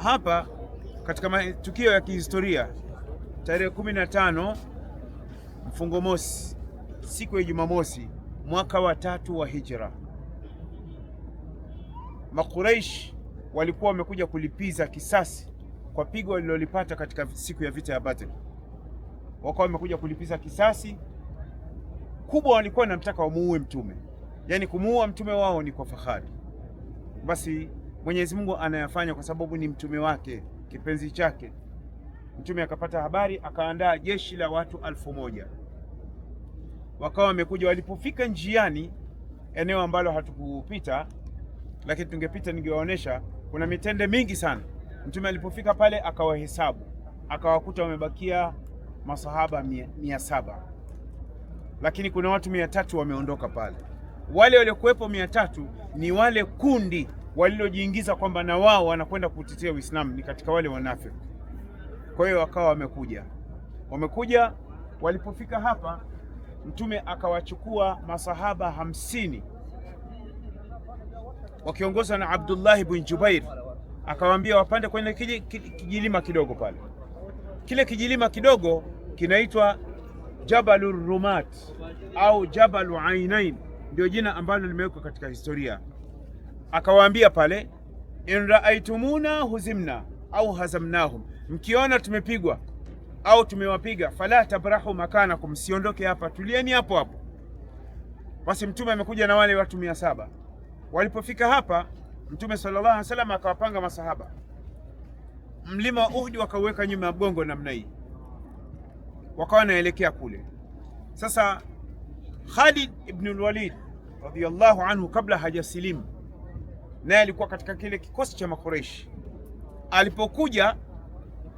Hapa katika matukio ya kihistoria, tarehe 15 mfungo mosi, siku ya Jumamosi, mwaka wa 3 wa Hijra, Makuraish walikuwa wamekuja kulipiza kisasi kwa pigo walilolipata katika siku ya vita ya Badr. Wakawa wamekuja kulipiza kisasi kubwa, walikuwa wanamtaka wamuue mtume, yani kumuua mtume wao ni kwa fahari. Basi Mwenyezi Mungu anayafanya kwa sababu ni mtume wake, kipenzi chake. Mtume akapata habari, akaandaa jeshi la watu 1000. Wakawa wamekuja. Walipofika njiani, eneo ambalo hatukupita lakini tungepita ningewaonesha, kuna mitende mingi sana. Mtume alipofika pale akawahesabu, akawakuta wamebakia masahaba 700, lakini kuna watu 300 wameondoka pale. Wale waliokuwepo 300 ni wale kundi walilojiingiza kwamba na wao wanakwenda kutetea Uislamu, ni katika wale wanafiki. Kwa hiyo wakawa wamekuja. Walipofika hapa, Mtume akawachukua masahaba 50 wakiongozwa na Abdullah ibn Jubair, akawaambia wapande kwenye kijilima kidogo pale. Kile kijilima kidogo kinaitwa Jabalur Rumat au Jabalu Ainain, ndio jina ambalo limewekwa katika historia. Akawaambia pale, in raaitumuna huzimna au hazamnahum, mkiona tumepigwa au tumewapiga, fala tabrahu makanakum, siondoke hapa, tulieni hapo hapo. Basi Mtume amekuja na wale watu 700. Walipofika hapa, Mtume sallallahu alaihi wasallam akawapanga masahaba. Mlima wa Uhud wakauweka nyuma ya mgongo namna hii, wakawa naelekea kule. Sasa Khalid ibn al-Walid radhiyallahu anhu, kabla hajasilimu, naye alikuwa katika kile kikosi cha Makuraish. Alipokuja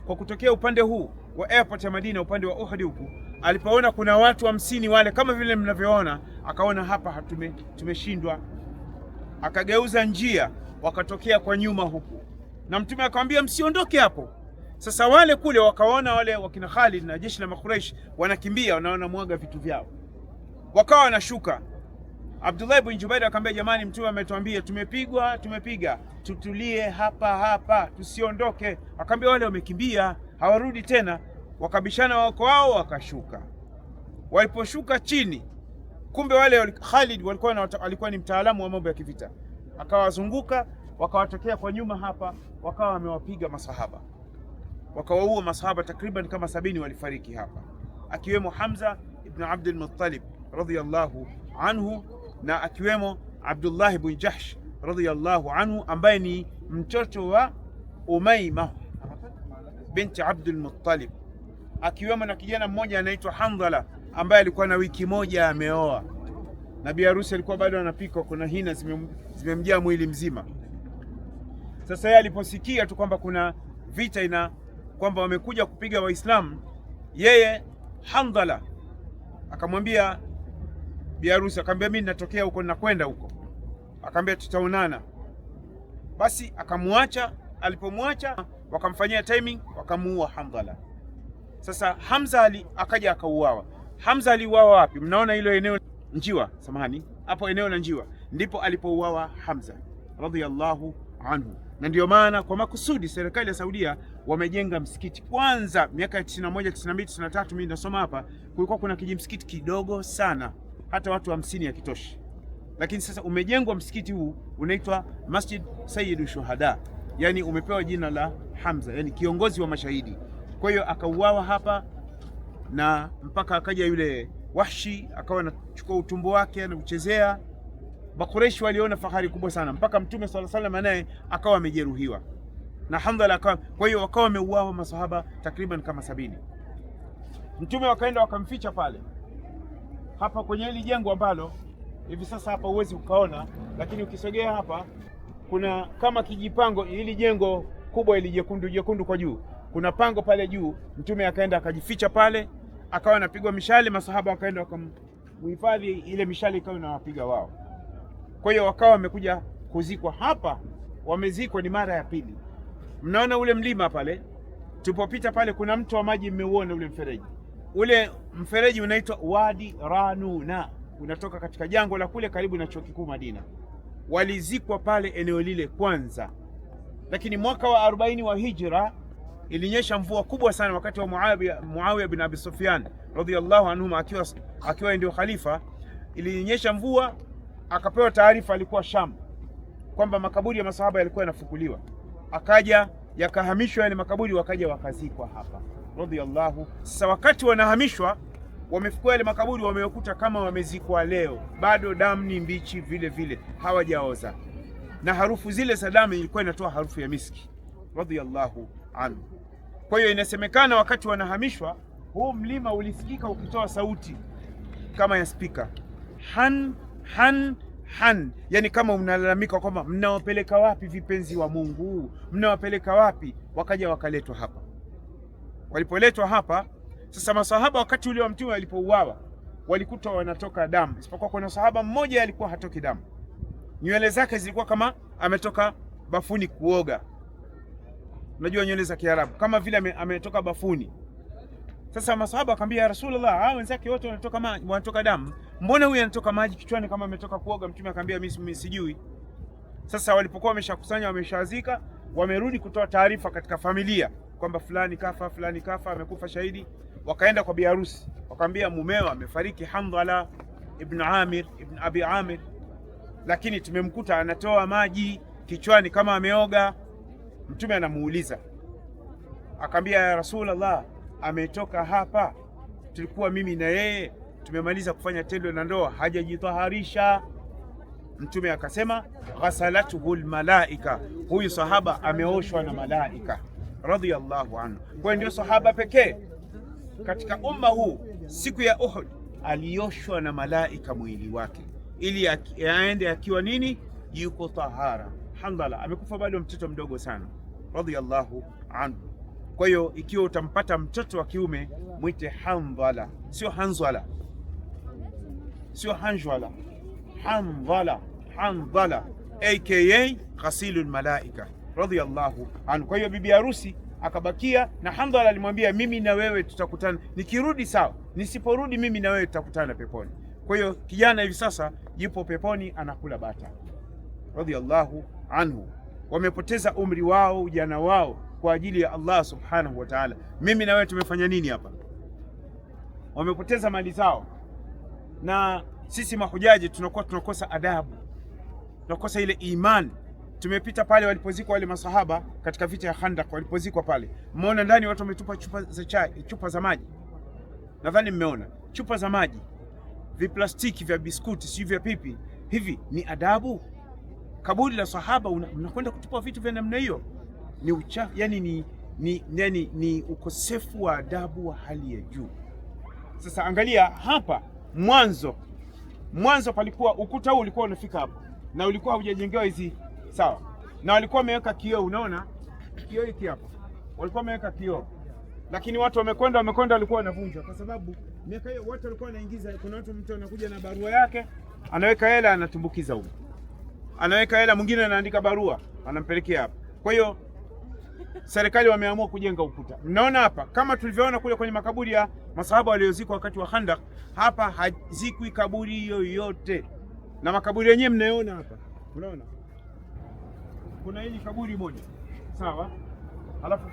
kwa kutokea upande huu wa airport ya Madina, upande wa Uhud huku, alipoona kuna watu 50 wale kama vile mnavyoona, akaona hapa tumeshindwa. Akageuza njia, wakatokea kwa nyuma huku, na Mtume akamwambia msiondoke hapo. Sasa wale kule wakaona wale wakina Khalid na jeshi la Makuraish wanakimbia, wanaona mwaga vitu vyao, wakawa wanashuka. Abdullah ibn Jubair akamwambia, jamani, Mtume ametuambia tumepiga, tutulie hapa, tusiondoke. Akamwambia wale wamekimbia, hawarudi tena. Wakabishana wao, wakashuka. Waliposhuka chini, kumbe wale Khalid alikuwa ni mtaalamu wa mambo ya kivita, akawazunguka, wakawatokea kwa nyuma hapa, wakawa wamewapiga masahaba, wakawaua masahaba takriban kama 70 walifariki hapa, akiwemo Hamza ibn Abdul Muttalib radhiyallahu anhu, na akiwemo Abdullah ibn Jahsh radhiyallahu anhu, ambaye ni mtoto wa Umayma binti Abdul Muttalib, akiwemo na kijana mmoja anaitwa Handhala, ambaye alikuwa na wiki moja ameoa, na bi harusi alikuwa bado anapika, kuna hina zimemjaa mwili mzima. Sasa yeye aliposikia tu kwamba kuna vita kwamba wamekuja kupiga Waislamu, yeye Handhala akamwambia bi harusi, akamwambia mimi natokea huko, ninakwenda huko. Akamwambia tutaonana. Basi akamwacha. Alipomwacha, wakamfanyia timing, wakamuua Handhala. Sasa Hamza akaja akauawa. Hamza aliuawa wapi? Mnaona hilo eneo Njiwa, hapo eneo la Njiwa ndipo alipouawa Hamza radhiyallahu anhu. Na ndio maana kwa makusudi serikali ya Saudia wamejenga msikiti. Kwanza miaka ya 91, 92, 93, mimi nasoma hapa, kulikuwa kuna kijimsikiti kidogo sana, hata watu 50 yakitoshi. Lakini sasa umejengwa msikiti huu, unaitwa Masjid Sayyidu Shuhada, yani umepewa jina la Hamza, yani kiongozi wa mashahidi. Kwa hiyo akauawa hapa, na mpaka akaja yule Wahshi akawa anachukua utumbo wake na kuchezea. Makuraishi waliona fahari kubwa sana, mpaka Mtume sallallahu alaihi wasallam naye akawa amejeruhiwa na Handhala akawa. Kwa hiyo wakawa wameuawa masahaba takriban kama 70. Mtume wakaenda wakamficha pale hapa kwenye hili jengo ambalo hivi sasa hapa huwezi ukaona, lakini ukisogea hapa kuna kama kijipango. Hili jengo kubwa, ili jekundu kwa juu, kuna pango pale juu. Mtume akaenda akajificha pale, akawa anapigwa mishale, masahaba wakaenda wakamhifadhi, ile mishale ikawa inawapiga wao. Kwa hiyo wakawa wamekuja kuzikwa hapa, wamezikwa ni mara ya pili. Mnaona ule mlima pale, tupopita pale kuna mto wa maji, mmeuona ule mfereji. Ule mfereji unaitwa Wadi Ranuna, unatoka katika jangwa la kule karibu na chuo kikuu Madina. Walizikwa pale eneo lile kwanza. Lakini mwaka wa 40 wa hijra ilinyesha mvua kubwa sana wakati wa Muawiya bin Abi Sufyan radhiyallahu anhuma akiwa ndio khalifa. Ilinyesha mvua, akapewa taarifa, alikuwa Sham, kwamba makaburi ya masahaba yalikuwa yanafukuliwa. Akaja yakahamishwa yale makaburi, wakaja wakazikwa hapa radhiyallahu. Sasa wakati wanahamishwa, wamefukua yale makaburi, wamekuta kama wamezikwa leo, bado damu ni mbichi vile vile, hawajaoza, na harufu zile za damu ilikuwa inatoa harufu ya miski radhiyallahu anhu. Kwa hiyo inasemekana wakati wanahamishwa, huu mlima ulisikika ukitoa sauti kama ya spika, han han han, yani kama unalalamika kwamba mnawapeleka wapi vipenzi wa Mungu, mnawapeleka wapi? Wakaja wakaletwa hapa. Walipoletwa hapa sasa, masahaba wakati ule wa Mtume walipouawa walikuta wanatoka damu, isipokuwa kuna sahaba mmoja alikuwa hatoki damu, nywele zake zilikuwa kama ametoka bafuni kuoga. Unajua nywele za Kiarabu kama vile ametoka bafuni. Sasa masahaba akamwambia, ya Rasulullah, wenzake wote wanatoka damu, mbona huyu anatoka maji kichwani kama ametoka kuoga? Mtume akamwambia, mimi sijui. Sasa walipokuwa wameshakusanya, wameshazika, wamerudi kutoa taarifa katika familia kwamba fulani kafa, amekufa shahidi. Wakaenda kwa biharusi, wakamwambia mumeo amefariki, Handhala ibn Abi Amir, lakini tumemkuta anatoa maji kichwani kama ameoga. Mtume anamuuliza, akamwambia, ya Rasulullah, ametoka hapa, tulikuwa mimi na yeye tumemaliza kufanya tendo la ndoa, hajajitaharisha. Mtume akasema, ghasalatuhu almalaika, huyu sahaba ameoshwa na malaika radhiyallahu anhu. Kwa ndio sahaba pekee katika umma huu siku ya Uhud alioshwa na malaika mwili wake, ili aende akiwa nini, yuko tahara. Handhala amekufa bado mtoto mdogo sana radhiyallahu anhu. Kwa hiyo ikiwa utampata mtoto wa kiume mwite Handhala, sio Hanzala, sio Hanjwala, Handhala aka ghasilul malaika radhiyallahu anhu. Kwa hiyo bibi harusi akabakia na Handhala, alimwambia, mimi na wewe tutakutana, nikirudi sawa, nisiporudi mimi na wewe tutakutana peponi. Kwa hiyo kijana hivi sasa yupo peponi anakula bata radhiyallahu anhu. Wamepoteza umri wao, ujana wao kwa ajili ya Allah subhanahu wa ta'ala. Mimi na wewe tumefanya nini hapa? Wamepoteza mali zao, na sisi mahujaji tunakuwa tunakosa adabu, tunakosa ile imani. Tumepita pale walipozikwa wale masahaba katika vita ya Khandaq, walipozikwa pale, mmeona ndani watu wametupa chupa za chai, chupa za maji, nadhani mmeona chupa za maji, viplastiki vya biskuti, si vya pipi. Hivi ni adabu? Kaburi la sahaba unakwenda kutupa vitu vya namna hiyo? Ni uchafu, yani ni ukosefu wa adabu wa hali ya juu. Sasa angalia hapa, mwanzo palikuwa ukuta huu ulikuwa unafika hapo, na ulikuwa hujajengewa hizi sawa, na walikuwa wameweka kioo. Unaona kioo hiki hapa, walikuwa wameweka kioo, lakini watu wamekwenda walikuwa wanavunja, kwa sababu miaka hiyo watu walikuwa wanaingiza. Kuna watu, mtu anakuja na barua yake, anaweka hela, anatumbukiza huko, anaweka hela, mwingine anaandika barua, anampelekea hapa. Kwa hiyo serikali wameamua kujenga ukuta. Mnaona hapa, kama tulivyoona kule kwenye makaburi ya masahaba waliozikwa wakati wa Khandaq, hapa hazikwi kaburi yoyote, na makaburi yenyewe mnayoona hapa, unaona kuna hili kaburi moja sawa, alafu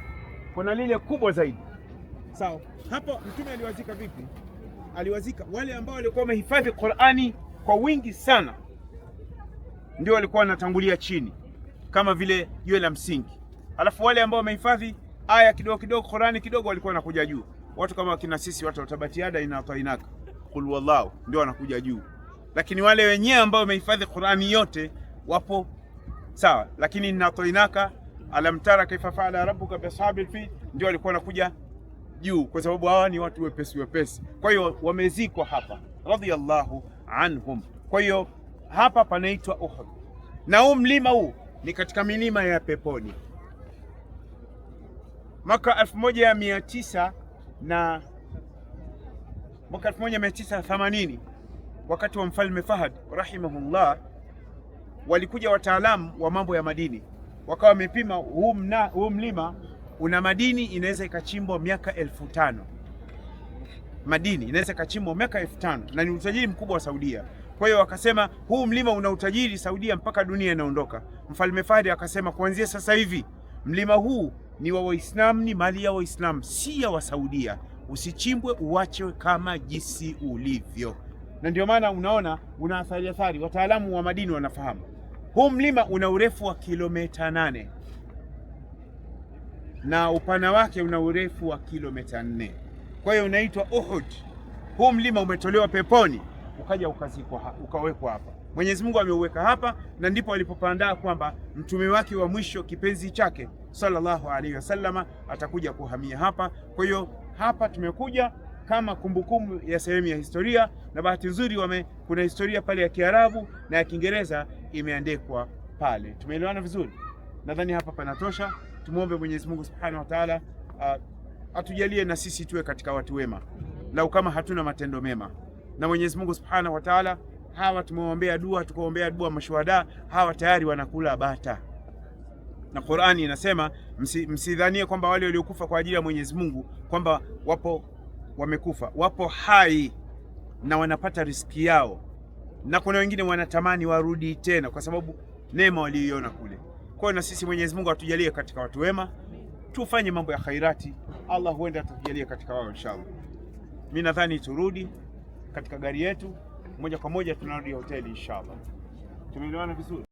kuna lile kubwa zaidi sawa. Hapa Mtume aliwazika vipi? Aliwazika wale ambao walikuwa wamehifadhi Qur'ani kwa wingi sana, ndio walikuwa wanatangulia chini kama vile jiwe la msingi, alafu wale ambao wamehifadhi aya kidogo kidogo, Qur'ani kidogo, walikuwa wanakuja juu. Watu kama kina sisi, watu watabatiada inatainaka qul wallahu, ndio wanakuja juu, lakini wale wenyewe ambao wamehifadhi Qur'ani yote wapo sawa, lakini inatainaka alam tara kaifa faala rabbuka bi ashabil fil, ndio walikuwa wanakuja juu, kwa sababu hawa ni watu wepesi. Kwa hiyo wamezikwa hapa radhiyallahu anhum. Kwa hiyo hapa panaitwa Uhud, na huu mlima huu ni katika milima ya peponi. Mwaka 1980 wakati wa mfalme Fahad rahimahullah, walikuja wataalamu wa mambo ya madini, wakawa wamepima huu mlima una madini inaweza ikachimbwa miaka 1500. Madini inaweza ikachimbwa miaka 1500, na ni utajiri mkubwa wa Saudia. Kwa hiyo wakasema huu mlima una utajiri Saudia mpaka dunia inaondoka. Mfalme Fahd akasema kuanzia sasa hivi mlima huu ni wa Waislamu, ni mali ya Waislamu, si ya Wasaudia. Usichimbwe, uachwe kama jinsi ulivyo. Na ndio maana unaona una athari. Wataalamu wa madini wanafahamu huu mlima una urefu wa kilomita 8 na upana wake una urefu wa kilomita 4. Kwa hiyo unaitwa Uhud. Huu mlima umetolewa peponi ukaja ukazikwa, ukawekwa hapa. Mwenyezi Mungu ameuweka hapa, na ndipo alipopandaa kwamba mtume wake wa mwisho kipenzi chake sallallahu alaihi wasallama atakuja kuhamia hapa. Kwa hiyo hapa tumekuja kama kumbukumbu ya sehemu ya historia, na bahati nzuri kuna historia pale ya Kiarabu na ya Kiingereza imeandikwa pale. Tumeelewana vizuri? Nadhani hapa panatosha. Tumuombe Mwenyezi Mungu Subhanahu wa Ta'ala atujalie na sisi tuwe katika watu wema, lau kama hatuna matendo mema. Na Mwenyezi Mungu Subhanahu wa Ta'ala, hawa tumeombea dua, tukaombea dua mashuhada, hawa tayari wanakula bata. Na Qur'ani inasema msidhanie kwamba wale waliokufa kwa ajili ya Mwenyezi Mungu kwamba wamekufa. Wapo hai na wanapata riski yao, na kuna wengine wanatamani warudi tena kwa sababu neema waliiona kule. Kwa hiyo na sisi Mwenyezi Mungu atujalie katika watu wema, tufanye mambo ya khairati. Allah huenda atujalie katika wao inshallah. Mimi nadhani turudi katika gari yetu moja kwa moja, tunarudi hoteli inshallah. Tumeelewana vizuri?